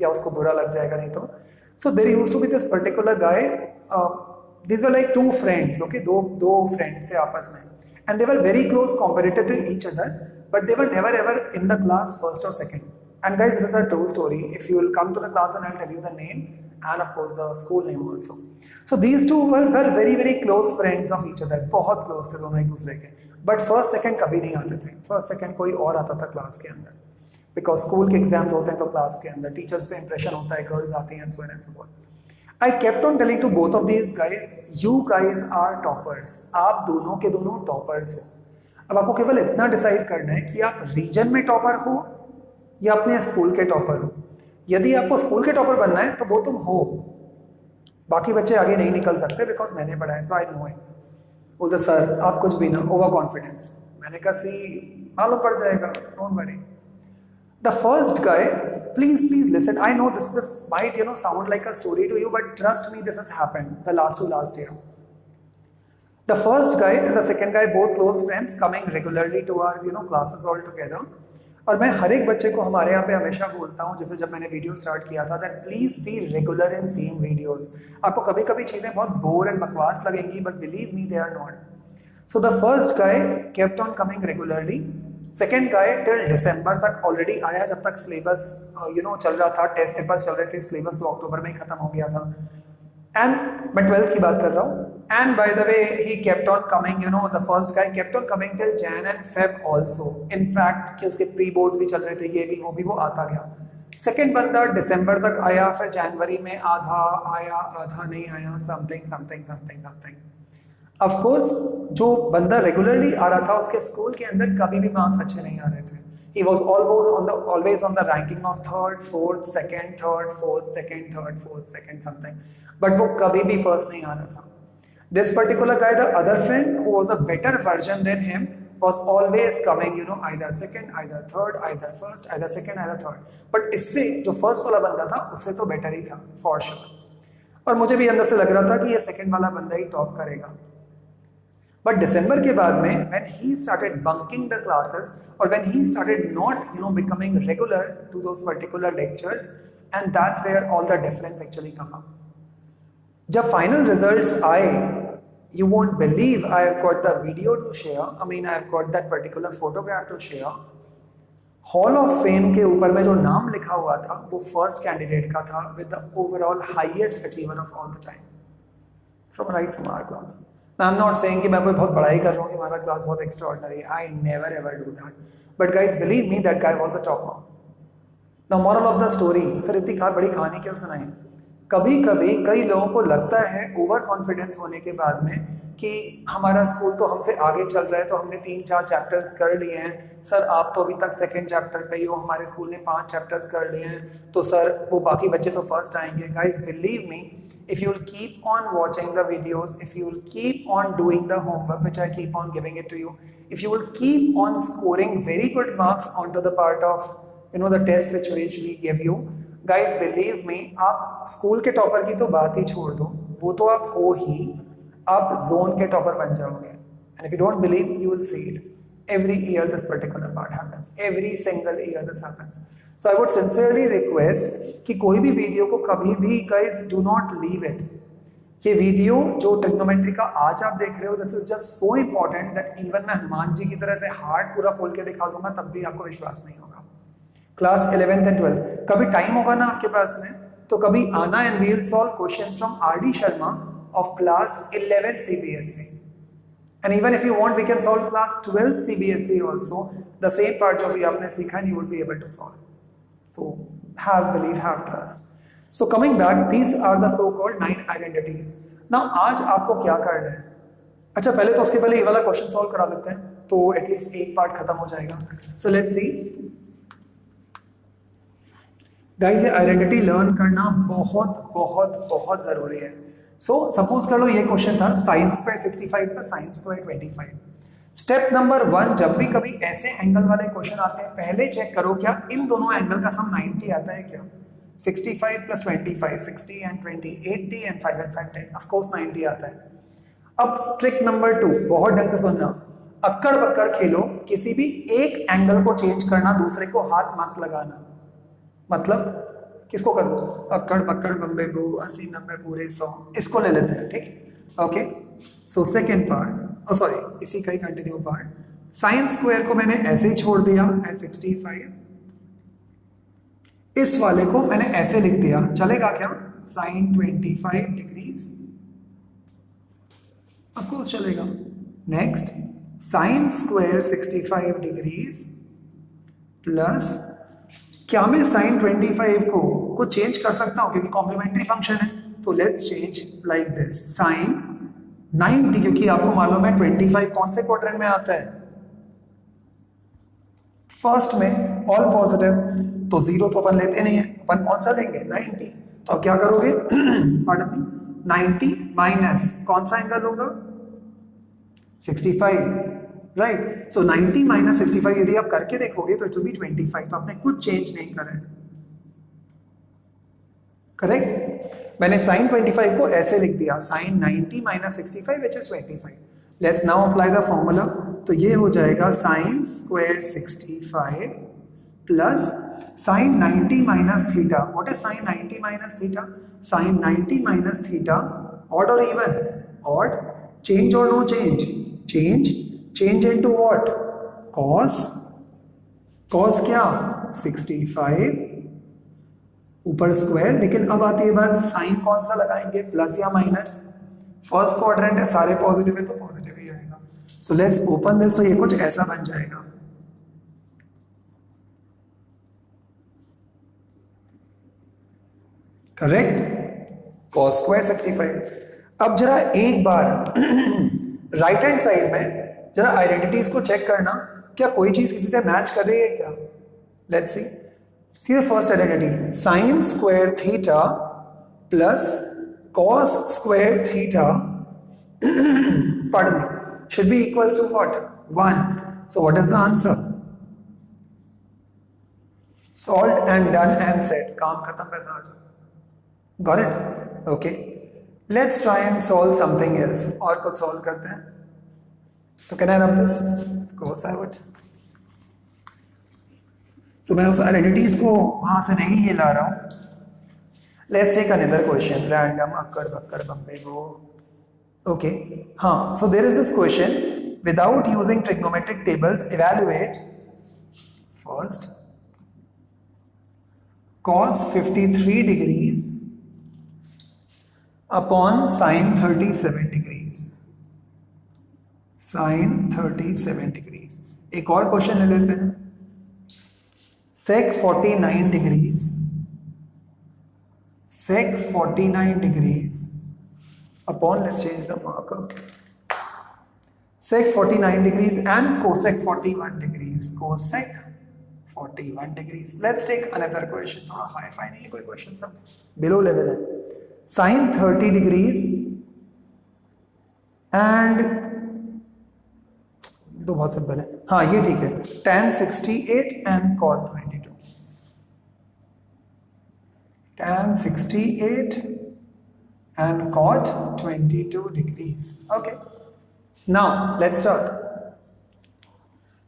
या उसको बुरा लग जाएगा नहीं तो. So there used to be this particular guy, these were like two friends, okay, दो friends थे आपस में, and they were very close competitor to each other, but they were never ever in the class first or second. And guys, this is a true story. If you will come to the class and I'll tell you the name and of course the school name also. So these two were very very close friends of each other, बहुत close थे दोनों एक दूसरे के, but first second कभी नहीं आते थे. first second कोई और आता था क्लास के अंदर, बिकॉज स्कूल के एग्जाम्स होते हैं तो क्लास के अंदर टीचर्स पे इंप्रेशन होता है, गर्ल्स आती हैं, so on and so forth. I kept on telling to both of these guys, you guys are toppers. आप दोनों के दोनों टॉपर्स हो. अब आपको केवल इतना डिसाइड करना है कि आप रीजन में टॉपर हो या अपने स्कूल के टॉपर हो. यदि आपको स्कूल के टॉपर बनना है तो वो तुम हो, बाकी बच्चे आगे नहीं निकल सकते, बिकॉज मैंने पढ़ा है, सो आई नो इट. बोलते सर आप कुछ भी ना, ओवर कॉन्फिडेंस. मैंने कहा सी मालूम पड़ जाएगा, don't worry. The first guy, please listen. I know this might sound like a story to you, but trust me, this has happened the last year. The first guy and the second guy, both close friends, coming regularly to our classes all together. और मैं हर एक बच्चे को हमारे यहाँ पे हमेशा बोलता हूँ, जैसे जब मैंने वीडियो स्टार्ट किया था, that please be regular in seeing videos. आपको कभी कभी चीज़ें बहुत बोर एंड बकवास लगेंगी, but believe me, they are not. So the first guy kept on coming regularly. Second guy till दिसंबर तक ऑलरेडी आया, जब तक सिलेबस चल रहा था, टेस्ट पेपर्स चल रहे थे, सिलेबस तो अक्टूबर में ही खत्म हो गया था. एंड मैं 12th की बात कर रहा हूँ. And bye the way he kept on coming, the first guy kept on coming till Jan and Feb also. In fact कि उसके प्री बोर्ड भी चल रहे थे, ये भी वो आता गया. सेकेंड बंदा दिसंबर तक आया, फिर जनवरी में आधा आया, आधा नहीं आया, समथिंग. ऑफ कोर्स जो बंदा रेगुलरली आ रहा था, उसके स्कूल के अंदर कभी भी मार्क्स अच्छे नहीं आ रहे थे. He was always on the ranking of third fourth second something, but वो कभी भी फर्स्ट नहीं आ रहा था. This particular guy, the other friend who was a better version than him, was always coming either second, either third, either first, either second, either third. but इससे जो first वाला बंदा था उससे तो बेटर ही था फॉर श्योर. और मुझे भी अंदर से लग रहा था कि ये सेकंड वाला बंदा ही टॉप करेगा. बट दिसंबर के बाद में when he started bunking the classes or when he started not becoming regular to those particular lectures, and that's where all the difference actually come up. जब final results आए, you won't believe I have got the video to share. I mean I have got that particular photograph to share. Hall of fame के ऊपर में जो नाम लिखा हुआ था वो फर्स्ट कैंडिडेट का था, with the overall highest achiever of all the time from our class. I am not saying कि मैं कोई बहुत बड़ाई कर रहा हूँ कि हमारा क्लास बहुत एक्स्ट्राऑर्डिनरी है. I never ever do that, but guys believe me that guy was the topper. The moral of the story, sir इतनी बड़ी कहानी क्यों सुनाई? कभी कभी कई लोगों को लगता है ओवर कॉन्फिडेंस होने के बाद में कि हमारा स्कूल तो हमसे आगे चल रहा है, तो हमने 3-4 चैप्टर्स कर लिए हैं. सर आप तो अभी तक सेकंड चैप्टर पे ही हो, हमारे स्कूल ने 5 चैप्टर्स कर लिए हैं, तो सर वो बाकी बच्चे तो फर्स्ट आएंगे. Guys believe me, if you will keep on watching the videos, if you will keep on doing the homework which I keep on giving it to you, if you will keep on scoring very good marks onto the part of you know the test which we gave you. Guys, believe me, आप school के topper की तो बात ही छोड़ दो, वो तो आप हो ही, आप जोन के टॉपर बन जाओगे. And if you don't believe, you will see it. Every year this particular part happens. Every single year this happens. So I would sincerely request कि कोई भी वीडियो को कभी भी guys do not leave it. ये video जो trigonometry का आज आप देख रहे हो, this is just so important that even मैं हनुमान जी की तरह से हार्ट पूरा खोल के दिखा दूंगा तब भी आपको विश्वास नहीं होगा. क्लास 11th एंड 12th कभी टाइम होगा ना आपके पास में, तो कभी आना and we will solve questions from R D. Sharma of class 11th CBSE. And even if you want we can solve class 12th CBSE also, the same part जो भी आपने सीखा you would be able to solve. So have believe, have trust. So coming back, these are the so-called 9 identities. Now आज आपको क्या करना है? अच्छा, पहले तो उसके पहले ये वाला क्वेश्चन सॉल्व करा देते हैं, तो एटलीस्ट एक पार्ट खत्म हो जाएगा. So let's see. Guys, ये आइडेंटिटी लर्न करना बहुत बहुत बहुत जरूरी है. So सपोज कर लो ये क्वेश्चन था sin square 65 plus sin square 25. Step number 1, जब भी कभी ऐसे एंगल वाले क्वेश्चन आते हैं, पहले चेक करो क्या इन दोनों एंगल का सम 90 आता है क्या. 65 plus 25, 60 and 20, 80 and 5 and 5, 10. Of course 90 आता है. अब ट्रिक नंबर 2, बहुत ढंग से सुनना. अक्कड़ बक्कड़ खेलो, किसी भी एक एंगल को चेंज करना, दूसरे को हाथ मत लगाना. मतलब किसको कर दो, अक्कड़ बक्कड़ बम्बे बू 80 90 पूरे 100, इसको ले लेते हैं. ठीक, okay. So second part, sorry इसी का ही कंटिन्यू पार्ट. साइन स्क्वायर को मैंने ऐसे ही छोड़ दिया एज 65. इस वाले को मैंने ऐसे लिख दिया, चलेगा क्या, साइन 25 डिग्रीज. ऑफ कोर्स चलेगा. Next, sign square 65 degrees plus, क्या मैं साइन 25 को चेंज कर सकता हूं क्योंकि कॉम्प्लीमेंट्री फंक्शन है, तो let's change like this. Sine 90, क्योंकि आपको मालूम है 25 कौन से क्वाड्रेंट में आता है, फर्स्ट में, ऑल पॉजिटिव, तो 0 तो अपन लेते नहीं है, अपन कौन सा लेंगे 90. तो अब क्या करोगे, पार्डन मी, 90 माइनस कौन सा एंगल होगा 65, राइट. सो 90 माइनस 65 यदि आप करके देखोगे तो इट विल बी 25. तो आपने कुछ चेंज नहीं करा है, करेक्ट. मैंने साइन 25 को ऐसे लिख दिया, sine 90 minus 65 which is 25. Let's now apply the formula. तो ये हो जाएगा sine square 65 plus sine 90 minus theta. What is sine 90 minus theta, sine 90 minus theta, odd और इवन, ऑड, चेंज और no change, change into what, cos, cos क्या 65 ऊपर square. लेकिन अब आती है बात, साइन कौन सा लगाएंगे, प्लस या माइनस. फर्स्ट क्वाड्रेंट है, सारे पॉजिटिव है तो पॉजिटिव ही आएगा. So let's open this. तो ये कुछ ऐसा बन जाएगा, करेक्ट, cos स्क्वायर 65. अब जरा एक बार राइट हैंड साइड में जरा आइडेंटिटीज को चेक करना, क्या कोई चीज किसी से मैच कर रही है क्या. Let's see the first identity, sign square theta plus cos square theta, pardon me, should be equals to what, 1. So what is the answer, solved and done and said. काम खत्म, पैसा आ जाओ. Got it? Okay. Let's try and solve something else. और कुछ solve करते हैं. So can I rub this? Of course I would. So मैं उस identities को वहाँ से नहीं हिला रहा हूँ. Let's take another question. Random अक्कड़ बक्कड़ Bombay go. Okay. हाँ. So there is this question. Without using trigonometric tables, evaluate first cos 53 degrees upon sin 37 degrees. sin 37 degrees. एक और क्वेश्चन ले लेते हैं. sec 49 degrees, sec 49 degrees upon, let's change the marker, sec 49 degrees and cosec 41 degrees. cosec 41 degrees. Let's take another question. थोड़ा hi fi नहीं है कोई question, सब बिलो लेवल है. sin 30 degrees and, तो बहुत सिंपल है, हाँ ये ठीक है, tan 68 and cot 22. tan 68 and cot 22 degrees. Okay, now let's start.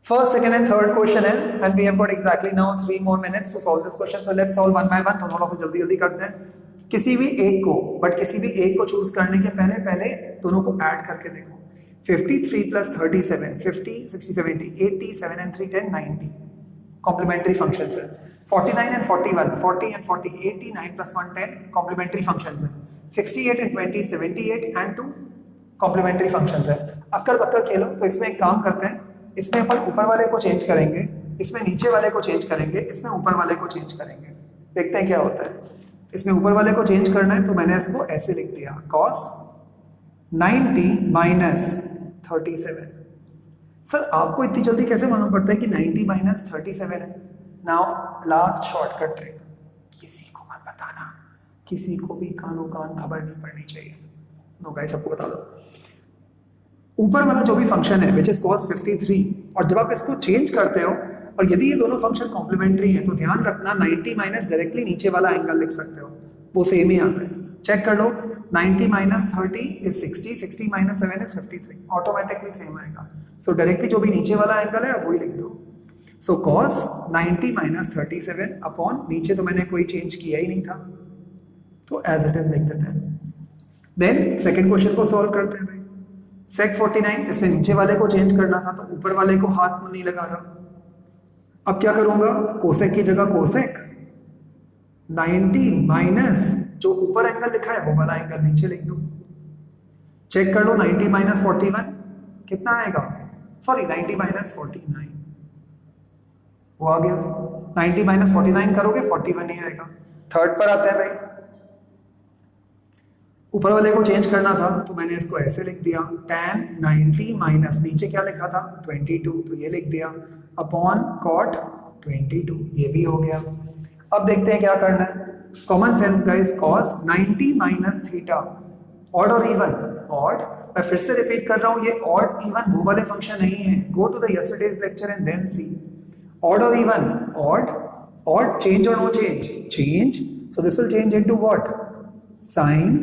First, second and third question है, and we have got exactly now 3 more minutes to solve this question. So let's solve one by one. तो थोड़ा सा जल्दी जल्दी करते हैं. किसी भी एक को चूज करने के पहले दोनों को ऐड करके देखो. 53 plus 37, 50, 60, 70, 80, 7 and 3, 10, 90. Complementary functions है. 49 and 41, 40 and 40, 80, 9 plus 1, 10. Complementary functions है. 68 and 20, 78 and 2. Complementary functions है. अक्कड़ बक्कड़ खेलो. तो इसमें एक काम करते हैं. इसमें अपन ऊपर वाले को चेंज करेंगे, इसमें नीचे वाले को चेंज करेंगे, इसमें ऊपर वाले को चेंज करेंगे. देखते हैं क्या होता है. इसमें ऊपर वाले को चेंज करना है तो मैंने इसको ऐसे लिख दिया, cos 90 minus 37. सर आपको इतनी जल्दी कैसे मालूम पड़ता है कि 90 minus 37 है? नाउ लास्ट शॉर्टकट ट्रिक, किसी को मत बताना, किसी को भी कानो कान खबर नहीं पड़नी चाहिए. नो गाइस, सबको बता दो. ऊपर वाला जो भी फंक्शन है विच इज cos 53, और जब आप इसको चेंज करते हो और यदि ये दोनों फंक्शन कॉम्प्लीमेंट्री हैं तो ध्यान रखना 90 माइनस डायरेक्टली नीचे वाला एंगल लिख सकते हो, वो सेम ही आता है. चेक कर लो. 90 minus 30 is 60, 60 minus 7 is 53. Automatically same आएगा. सो डायरेक्टली जो भी नीचे वाला एंगल है वही लिख दो. सो cos 90 माइनस 37 अपॉन नीचे तो मैंने कोई चेंज किया ही नहीं था तो एज इट इज लिख देते हैं. देन सेकेंड क्वेश्चन को सॉल्व करते हैं भाई. sec 49, इसमें नीचे वाले को चेंज करना था तो ऊपर वाले को हाथ में नहीं लगा रहा. अब क्या करूंगा, कोसेक की जगह कोसेक 90 माइनस जो ऊपर एंगल लिखा है वो वाला एंगल नीचे लिख दो. चेक कर लो. 90 माइनस 41 कितना आएगा, सॉरी 90 माइनस 49 वो आ गया. 90 माइनस 49 करोगे 41 ही आएगा. थर्ड पर आते हैं भाई. ऊपर वाले को चेंज करना था तो मैंने इसको ऐसे लिख दिया, tan 90 माइनस नीचे क्या लिखा था 22 तो ये लिख दिया अपॉन cot 22, ये भी हो गया. अब देखते हैं क्या करना है. Common sense guys, cos 90 minus theta odd और इवन. ऑड, मैं फिर से रिपीट कर रहा हूँ, ये ऑड इवन वो वाले फंक्शन नहीं है. Go to the yesterday's lecture and then see. Odd और इवन, ऑड चेंज और no change, so this will change into what, sin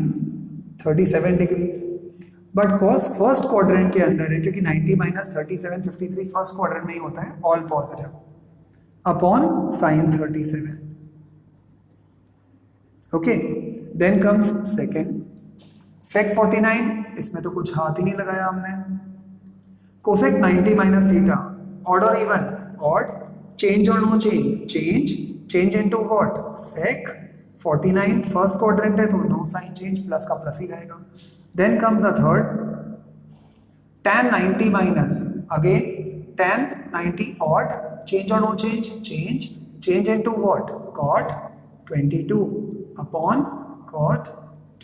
37 degrees. But cos first quadrant के अंदर है क्योंकि 90 माइनस 37 53 फर्स्ट क्वाड्रेंट में ही होता है, all positive, upon sin 37. Okay, then comes second. sec 49, इसमें तो कुछ हाथ ही नहीं लगाया हमने. cosec 90 माइनस थीटा ऑड और इवन, ऑड, चेंज और no change into what, sec 49 first quadrant है तो नो साइन चेंज, प्लस का प्लस ही रहेगा. Then comes the third, tan 90 minus again tan 90 odd, change और no change into what, cot 22 upon cot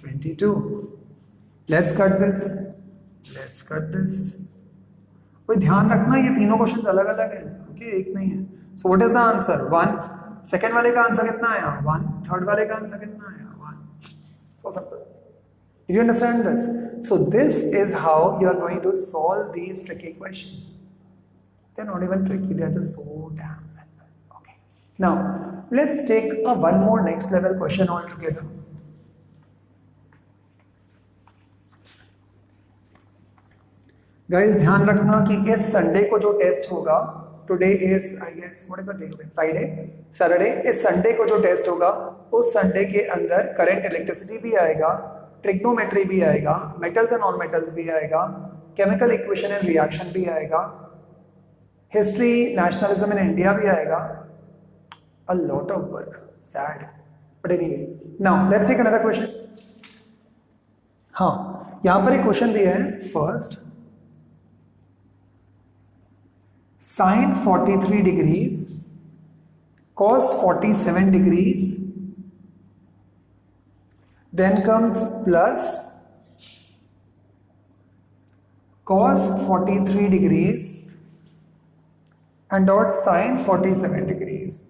22. Let's cut this. कोई ध्यान रखना ये तीनों क्वेश्चंस अलग अलग हैं, ओके, एक नहीं है. So what is the answer, 1. Second वाले का आंसर कितना आया, 1. थर्ड वाले का आंसर कितना आया, 1. So simple. Did you understand this? So this is how you are going to solve these tricky questions. They're not even tricky, they're just so damn simple. Okay. Now let's take a one more next level question altogether. Guys, ध्यान रखना कि इस Sunday को जो test होगा, today is I guess what is the date, Friday, Saturday, इस Sunday को जो टेस्ट होगा उस संडे के अंदर करंट इलेक्ट्रिसिटी भी आएगा, ट्रिग्नोमेट्री भी आएगा, मेटल्स एंड नॉन मेटल्स भी आएगा, केमिकल इक्वेशन एंड रिएक्शन भी आएगा, हिस्ट्री, नेशनलिज्म इन इंडिया भी आएगा. A lot of work, sad, but anyway. Now let's take another question. हाँ, यहां पर एक क्वेश्चन दिया है. First, sin 43 degrees, cos 47 degrees, then comes plus cos 43 degrees and dot sin 47 degrees,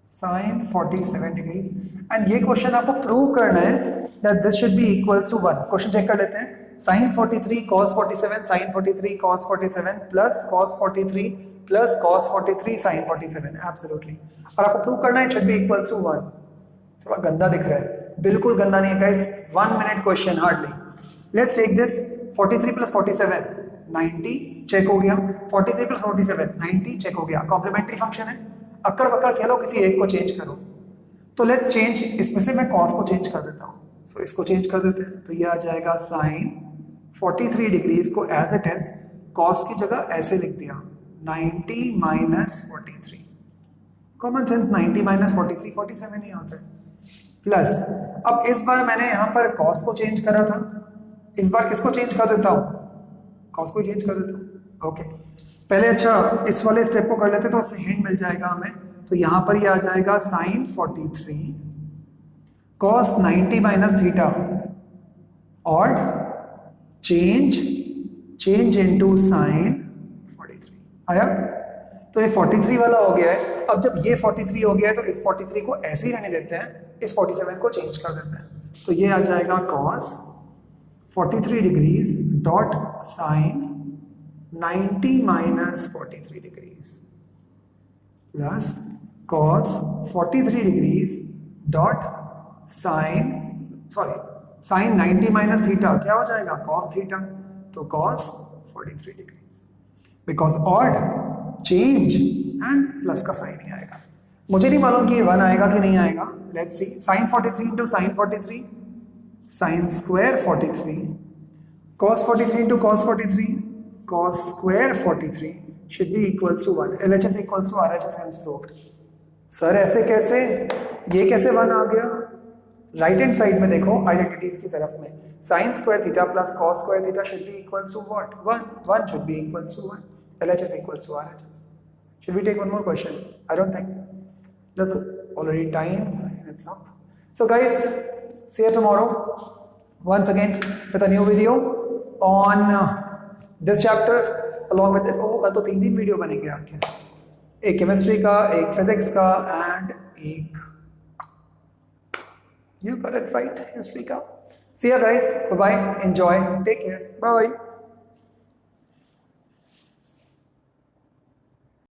sin 47 degrees. and ये question आपको prove करना है that this should be equals to 1. Question check कर लेते हैं. sin 43 cos 47 sin 43 cos 47 plus cos 43 plus cos 43 sin 47, absolutely. और आपको prove करना है it should be equals to 1. थोड़ा गंदा दिख रहा है, बिल्कुल गंदा नहीं है guys, 1 minute question hardly. Let's take this 43 plus 47 90 check हो गया, 43 प्लस 47 90 चेक हो गया। कॉम्प्लीमेंट्री फंक्शन है, अक्कड़ बक्कड़ खेलो, किसी एक को चेंज करो। तो लेट्स चेंज, इसमें से मैं कॉस को चेंज कर देता हूँ, सो इसको चेंज कर देते हैं। तो ये आ जाएगा साइन 43 डिग्रीज को एज इट इज कॉस की जगह ऐसे लिख दिया 90 माइनस 43। कॉमन सेंस 90 माइनस 43 47 ही होता है। प्लस अब इस बार मैंने यहाँ पर कॉस को चेंज करा था, इस बार किसको चेंज कर देता हूँ, कॉस को चेंज कर देता हूँ। ओके पहले अच्छा इस वाले स्टेप को कर लेते तो उससे हिंट मिल जाएगा हमें। तो यहाँ पर ये आ जाएगा साइन 43 कॉस 90 माइनस थीटा और चेंज इनटू साइन 43 आया। तो ये 43 वाला हो गया है। अब जब ये 43 हो गया है तो इस 43 को ऐसे ही रहने देते हैं, इस 47 को चेंज कर देते हैं। तो ये आ जाएगा cos 43 degrees dot sine 90 minus 43 degrees plus cos 43 degrees dot sine 90 minus theta क्या हो जाएगा कॉस थीटा, तो cos 43 degrees because odd change and plus का साइन ही आएगा। मुझे नहीं मालूम कि ये 1 आएगा कि नहीं आएगा, let's see. Sine 43 into sine 43 sine square 43 cos 43 into cos 43 cos square 43 should be equals to 1. LHS equals to RHS hence proved. Sir ऐसे कैसे, ये कैसे 1 आ गया? राइट हैंड साइड में देखो आइडेंटिटीज की तरफ में, sine square theta plus cos square theta should be equals to what 1 should be equals to 1. LHS equals to RHS. Should we take one more question? I don't think. There's already time and it's up. So guys, see you tomorrow once again with a new video on this chapter along with it. Oh, कल तो 3 video बनेंगे आपके, एक chemistry का, एक physics का and एक you got it right, history का. See you guys, bye bye, enjoy, take care, bye.